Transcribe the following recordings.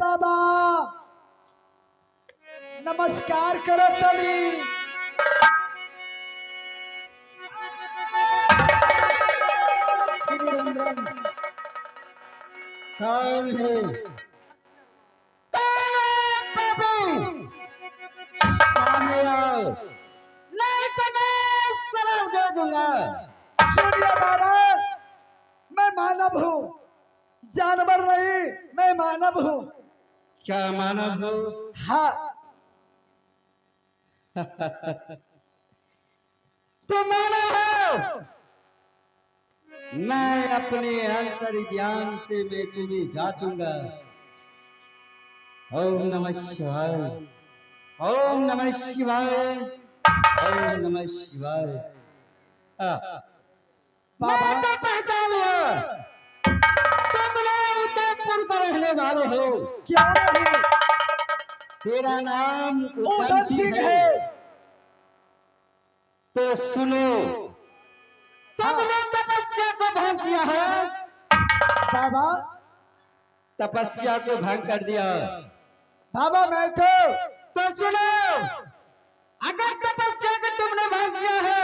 बाबा नमस्कार करो तली। कौन है? बाबू सामने आओ, नहीं तो मैं सलाम दे दूंगा। सुनिए बाबा, मैं मानव हूँ, जानवर नहीं, मैं मानव हूँ। क्या मानव हो? हाँ। तुम मानव हो? मैं अपने अंतर ज्ञान से मैं तुम्हें जांचूंगा। ओम नमः शिवाय, ओम नमः शिवाय, ओम नमः शिवाय। बाबा मैं तो पहचान लिया, तुम लोग उदयपुर का रहने वाले हो। क्यों नहीं? तेरा नाम उधम सिंह है। तो सुनो, तुमने तपस्या को भंग किया है। बाबा तपस्या को भंग कर दिया। बाबा मैं तो सुनो, अगर तपस्या को तुमने भंग किया हो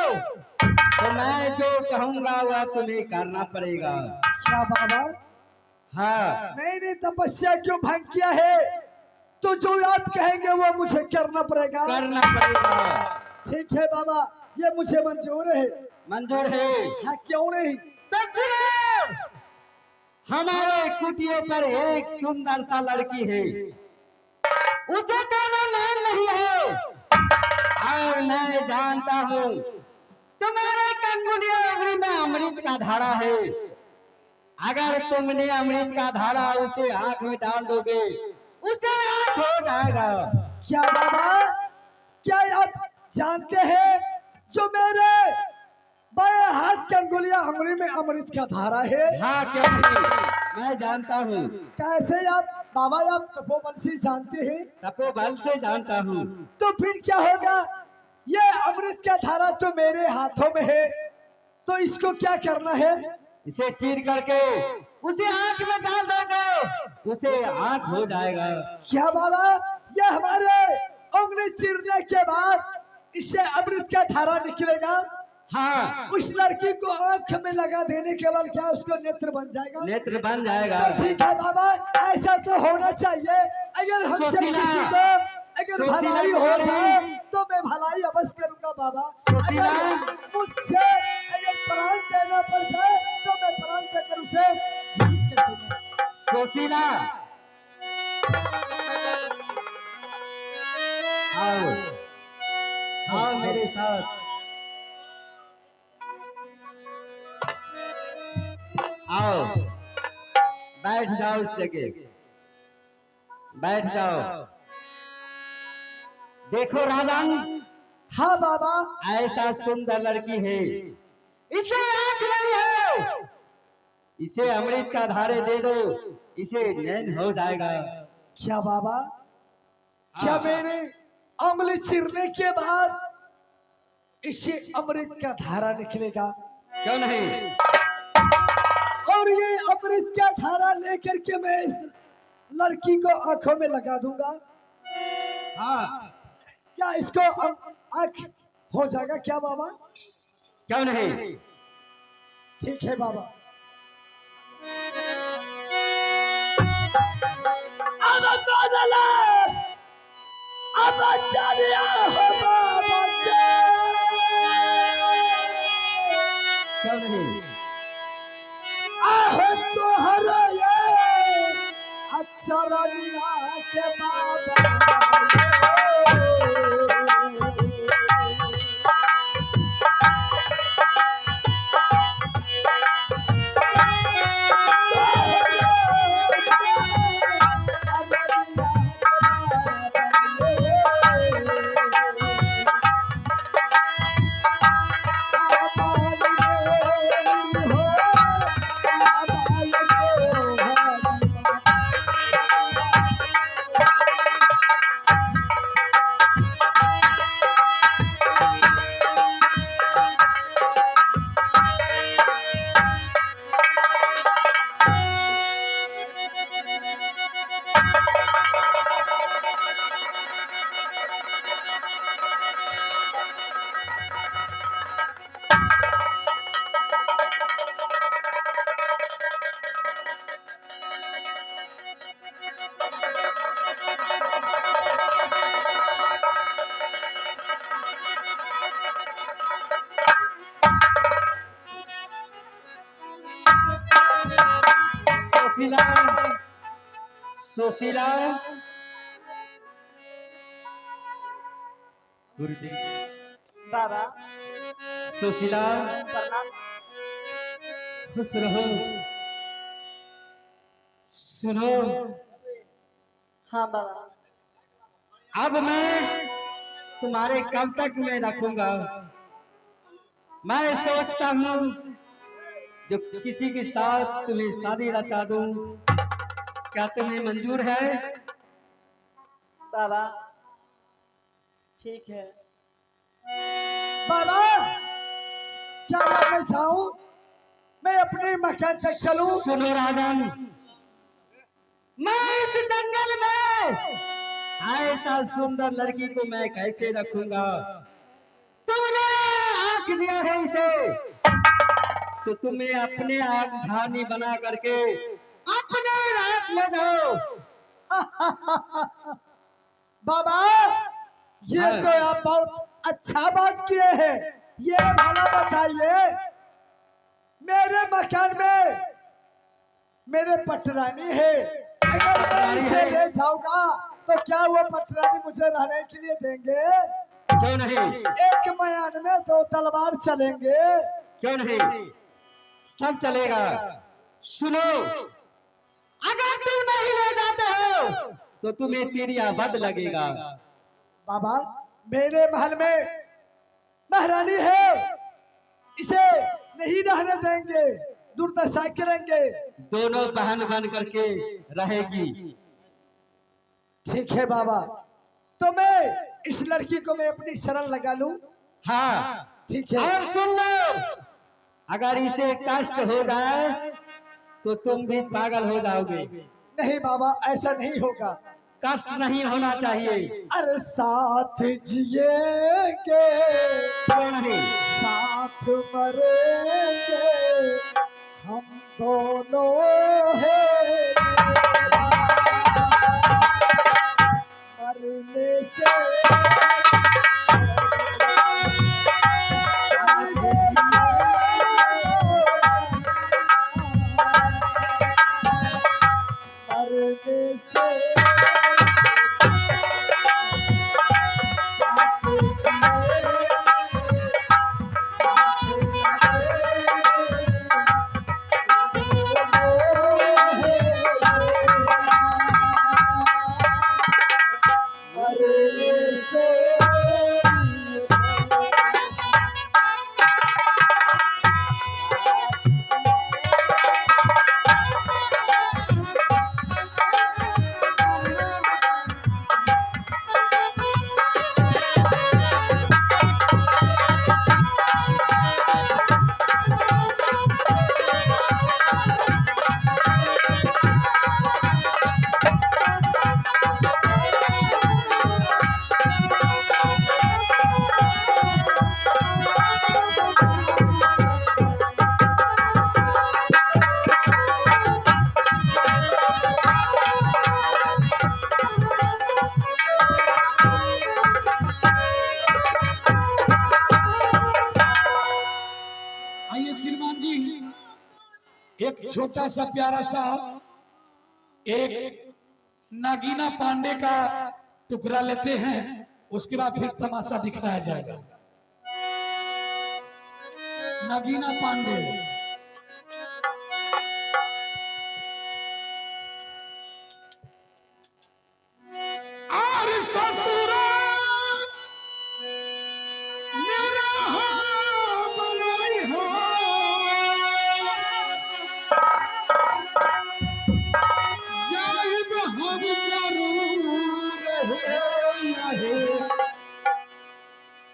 तो मैं जो कहूंगा वह तुम्हें करना पड़ेगा। क्या बाबा? हाँ, मैंने तपस्या क्यों भंग किया है? तो जो आप कहेंगे वो मुझे करना पड़ेगा। करना पड़ेगा। ठीक है बाबा, ये मुझे मंजूर है। मंजूर है? हाँ क्यों नहीं? तो सुनो, हमारे कुटिया पर एक सुंदर सा लड़की है, उसे तेरा नाम नहीं है और मैं जानता हूँ तुम्हारे कंगुलिया उंगली में अमृत का धारा है। अगर तुमने अमृत का धारा उसे आंख में डाल दोगे उसे आंख हो जाएगा। क्या बाबा, क्या आप जानते हैं जो मेरे बाएं हाथ की अंगुलियां अंगुली में अमृत का धारा है? हाँ क्यों नहीं, मैं जानता हूँ। कैसे आप बाबा, आप तपोबल से जानते हैं? तपोबल से जानता हूँ। तो फिर क्या होगा? ये अमृत का धारा तो मेरे हाथों में है, तो इसको क्या करना है? इसे चीर करके उसे आंख में डाल दोगे उसे आंख हो जाएगा। क्या बाबा, ये हमारे उंगली चीरने के बाद इससे अमृत का धारा निकलेगा? हाँ, उस लड़की को आंख में लगा देने के बाद क्या उसको नेत्र बन जाएगा? नेत्र बन जाएगा। तो ठीक है बाबा, ऐसा तो होना चाहिए। अगर हमसे सुशीला, किसी को अगर सुशीला भलाई हो बोल रही। जाए तो मैं भलाई अवश्य करूंगा बाबा। सुशीला। अगर मुझसे अगर प्राण देना पड़ जाए तो मैं प्राण देकर उसे जीवित कर दूंगा। सुशीला, आओ आओ मेरे साथ आओ, बैठ जाओ उस जगह, बैठ जाओ। देखो राजन, हाँ बाबा। ऐसा सुंदर लड़की है, इसे आंख नहीं है, इसे अमृत का धारे दे दो, इसे नैन हो जाएगा। क्या बाबा, क्या मेरे उंगली चीरने के बाद इससे अमृत का धारा निकलेगा? क्यों नहीं? और ये अमृत का धारा लेकर के मैं इस लड़की को आंखों में लगा दूंगा। हाँ, क्या इसको आंख हो जाएगा क्या बाबा? क्यों नहीं? ठीक है बाबा। अब चलिया हो बाबा जी। क्यों नहीं? आहो तोहरा ये अचरनिया के बाबा। सुशीला सुशीला गुरुदेव बाबा सुशीला प्रणाम। खुश रहो। सुनो, हाँ बाबा। अब मैं तुम्हारे कब तक मैं रखूंगा? मैं सोचता हूँ जो किसी के साथ तुम्हें शादी रचा दूं। क्या तुम्हें मंजूर है? बाबा ठीक है। बाबा क्या मैं चाहूं मैं अपने मकान तक चलूं? सुनो राजन, मैं इस जंगल में ऐसा सुंदर लड़की को मैं कैसे रखूंगा? तुमने आंख दिया है इसे तो तुम्हें अपने आग धानी बना करके अपने रात ले जाओ। बाबा ये तो आप बहुत अच्छा बात किए हैं। ये भला बताइए मेरे मकान में मेरे पटरानी है, अगर मैं इसे ले जाऊंगा तो क्या वो पटरानी मुझे रहने के लिए देंगे? क्यों नहीं? एक मयान में दो तलवार चलेंगे। क्यों नहीं? सब चलेगा। सुनो, अगर तुम नहीं ले जाते हो तो तुम्हें तिरिया बद लगेगा। बाबा मेरे महल में महारानी है, इसे नहीं रहने देंगे, दुर्दशा करेंगे। दोनों बहन बन करके रहेगी। ठीक है बाबा, तो मैं इस लड़की को मैं अपनी शरण लगा लूं? हाँ ठीक है। और सुन लो, अगर इसे कष्ट हो जाए तो तुम भी पागल हो जाओगे। नहीं बाबा ऐसा नहीं होगा। कष्ट नहीं होना चाहिए। अरे साथ जिएंगे क्यों नहीं? साथ मरेंगे हम दोनों हैं। मरने से मरने से श्रीमान जी एक छोटा सा प्यारा सा एक नागीना पांडे का टुकड़ा लेते हैं, उसके बाद फिर तमाशा दिखाया जाएगा। नागीना पांडे। और ससुरा मेरा हो बनाई हो, जाइब हम जरूर है,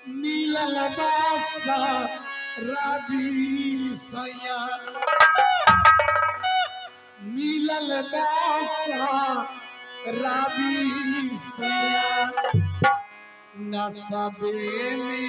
मिलल बादशाह रवि सैया, मिलल बादशाह रवि सैया, न सबे में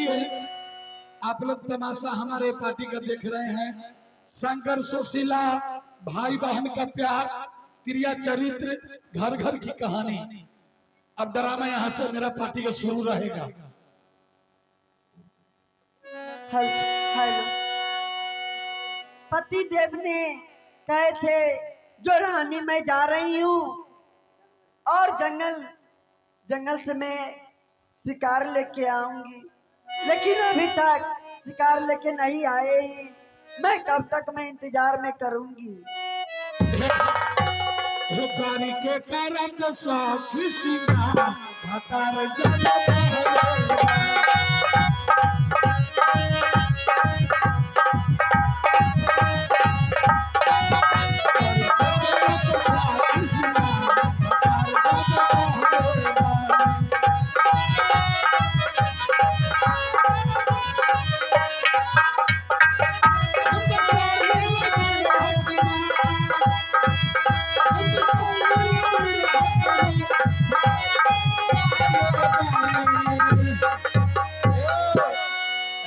चलिए आप लोग तमाशा हमारे पार्टी का देख रहे हैं। शंकर सुशीला, भाई बहन का प्यार, क्रिया चरित्र, घर घर की कहानी। अब ड्रामा यहाँ से मेरा पार्टी का शुरू रहेगा। हेलो, पति देव ने कहे थे जो रानी मैं जा रही हूँ और जंगल से मैं शिकार लेके आऊंगी, लेकिन अभी तक शिकार लेके नहीं आए ही। मैं कब तक मैं इंतजार में करूंगी। गाड़ी के कारण साखी सिंगार भतार जब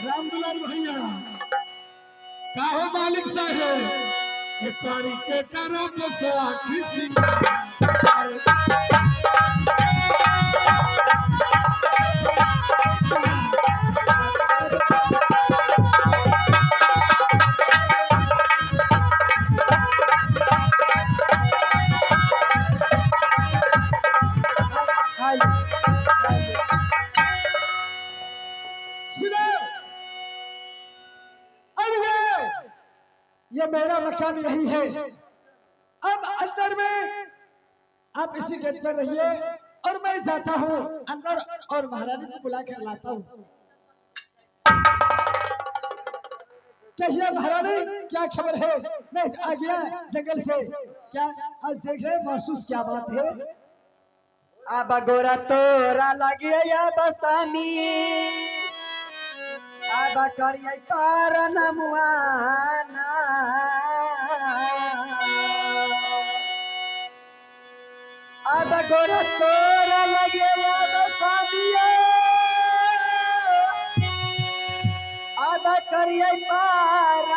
रामदुलार भैया का हो मालिक साहेब, एक गाड़ी के कारण साखी सिंगार सुनो, अब ये मेरा मकान यही है। अब अंदर में आप इसी गेट पर रहिए और मैं जाता हूँ अंदर और महारानी को बुला कर लाता हूँ। कहिए महारानी, क्या खबर है? मैं आ गया जंगल से। क्या आज देख रहे महसूस क्या बात है? अब गोरा तोरा लगे या बसानी, अब करिए पार नमुआना, अब गोरा तोरा लगे या बसानी, अब करिए पार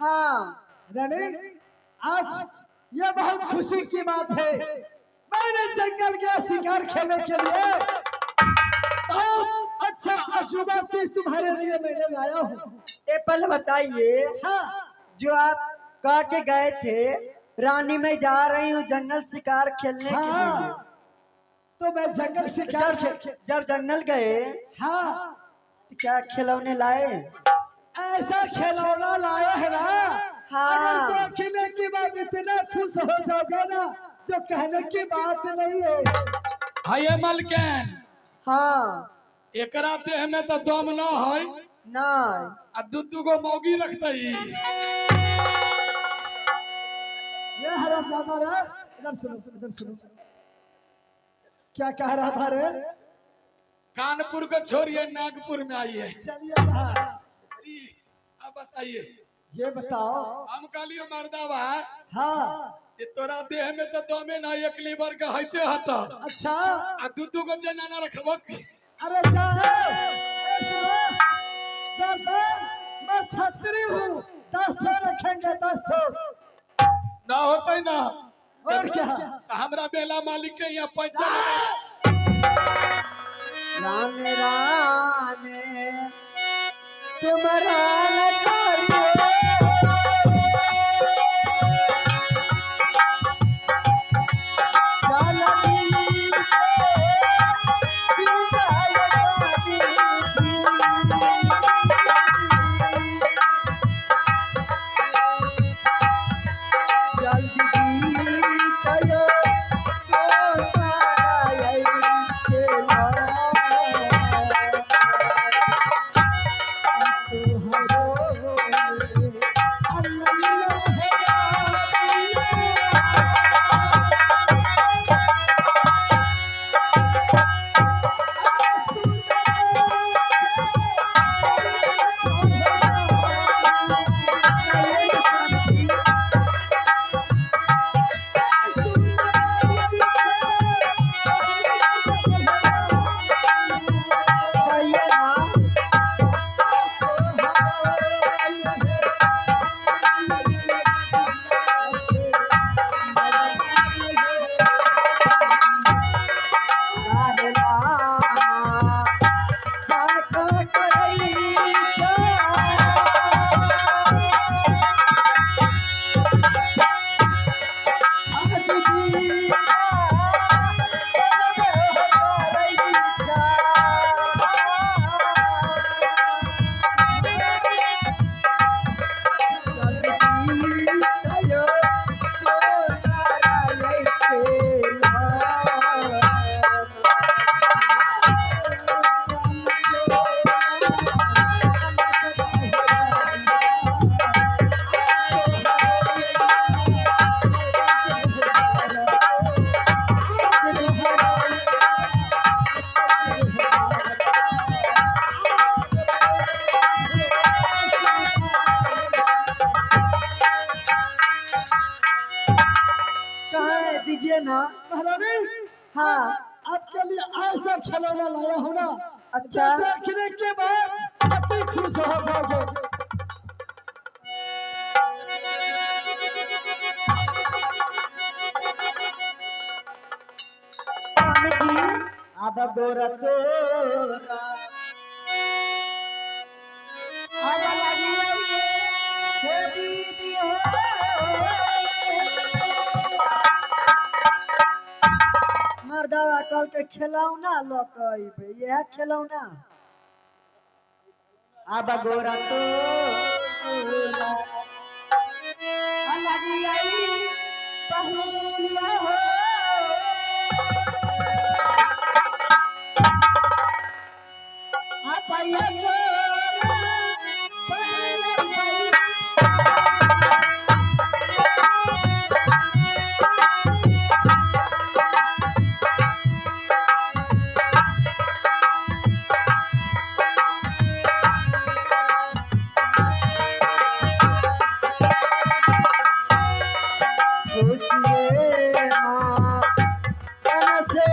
हाँ रानी, आज ये बहुत खुशी की बात है। मैंने जंगल गया शिकार खेलने के लिए, बहुत अच्छा अजूबा चीज तुम्हारे लिए मैंने लाया हूँ। ये पहले बताइए, हाँ, जो आप कह के गए थे रानी मैं जा रही हूँ जंगल शिकार खेलने के लिए, हाँ, तो मैं जंगल शिकार जब जंगल गए हाँ, तो क्या खिलौने लाए? ऐसा खिलौना लाया है ना। हाँ। अगर देखने की बात इतना खुश हो जाओगे ना, जो कहने की बात नहीं है। हाय मलकन, हाँ एकरा देह में तो दम न है, नहीं, आ दूधू को मौगी रखता ही। ये हरामजादा रे, इधर सुनो, इधर सुनो। क्या कह रहा था रे? कानपुर को छोड़िए, नागपुर में आइए। चलिए यहाँ। जी, अब बताइए। ये बताओ। हम काली मर्दावा, हाँ, ये तोरा देह में तो दमे ना, एक लीवर का हईते हता। अच्छा, आ दूधू को जनाना रखबक। अरे जाओ। ए सुनो, दर्द, मैं छतरी हूँ, 10 ठो रखेंगे, 10 ठो। ना होता ही ना। और क्या? हमरा बेला मालिक के यहाँ पैसा राम राम सुमरान करियो, दीजिए ना। महारानी हाँ आपके लिए ऐसा खिलौना लाया हूँ ना, अच्छा। जो देखने के बाद अति खुश हो जाओगे। स्वामी जी अब गोरा तोरा अब लगी हे दीदी हो। मर्दावा कल के खिलौना लौकइबे, यह खिलौना। अब गोरा तोरा लगी पहुलिया हो। अपया खुशिये माँ कन से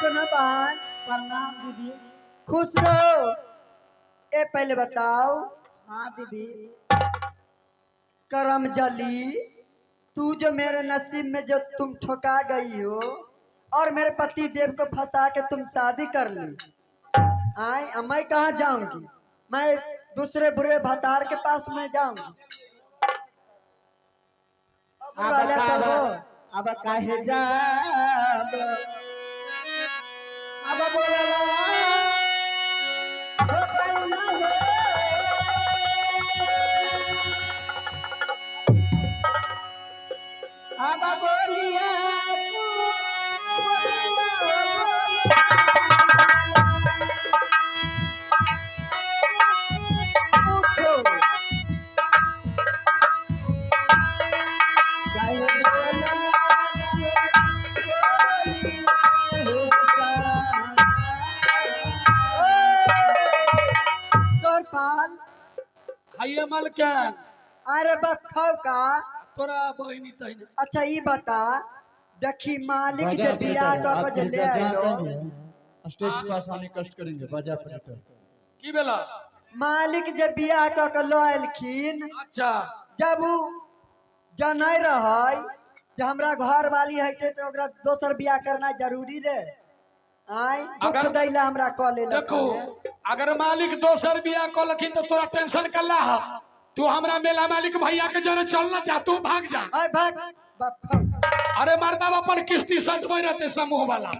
सुनो बहन, प्रणाम दीदी। खुश रहो। ए पहले बताओ, हाँ दीदी। करम जली, तू जो मेरे नसीब में जो तुम ठुका गई हो और मेरे पति देव को फंसा के तुम शादी कर ली। आए मैं कहाँ जाऊंगी? मैं दूसरे बुरे भतार के पास में जाऊंगी। अब वाला चलो। अब काहे जाब अब बोलला हो करुणा हो। अब बोलिया उठो। गोरपाल, हाइये मालकन अरे बखाओ का। तोरा बहिनी तहिने अच्छा ये बता, देखी मालिक जे बियाह क के जे ले आइलो, स्टेज के पास आने कष्ट करेंगे बाजा ऑपरेटर। की भेला? मालिक जे बियाह क के लो आइलखिन, अच्छा जब उ जनै रहै जे हमरा घर वाली है तो ओकरा दोसर बियाह करना जरूरी रे। आय दुख अगर- दैला हमरा क ले। देखो, अगर मालिक दोसर बियाह कलखिन तो तोरा टेंशन कल्ला है। तू हमरा मेला मालिक भैया के जरे चलना चाह, तू भाग जा। आय भाग बखाओ। अरे मर्दावा पर किस्ती सजबै रहते समूह वाला।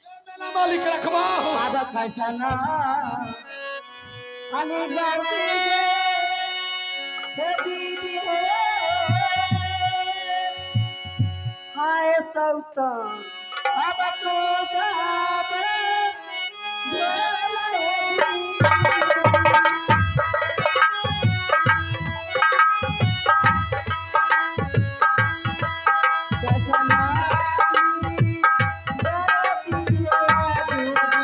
ये मेला मालिक रखबा हो। अब फैसला हमें गाती हे दीदी हो। हाय सौतन, अब तो जाबे ढोला होगी। कसमाई गाती है दुनिया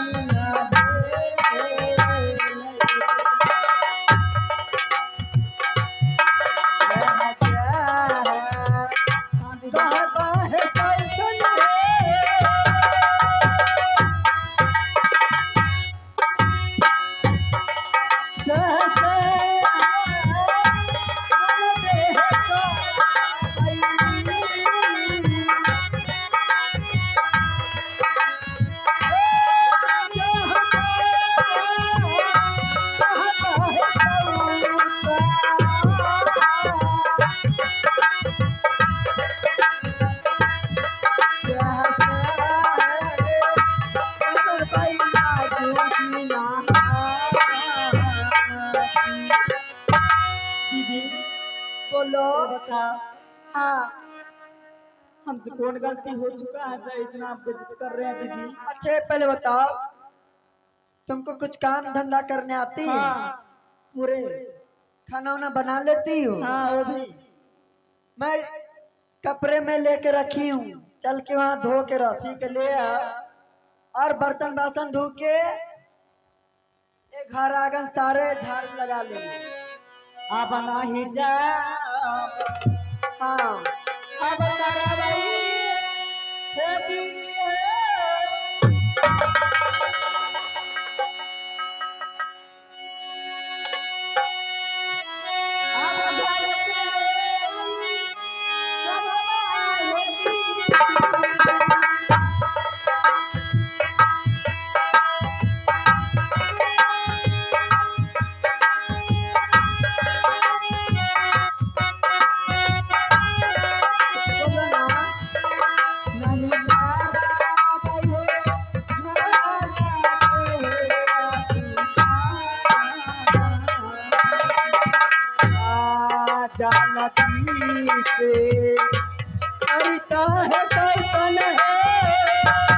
कहबा है सौतन सहसे मन दे दीदी बोलो। ये बता हाँ हमसे कौन गलती हो चुका है जो इतना आप बेइज्जत कर रहे हैं दीदी? अच्छे पहले बताओ, तुमको कुछ काम धंधा करने आती है? हाँ पूरे। खाना वाना बना लेती हो? हाँ वो भी। मैं कपड़े में लेके रखी हूँ, चल के वहाँ धो के रख। ठीक है ले आ। और बर्तन बासन धो के एक घर आंगन सारे झाड़ू लगा लेंगे। अब नहीं जा हाँ अब करवई खेती है। अब घर के बोलो ना। नहीं जानती से करता है सौतन है।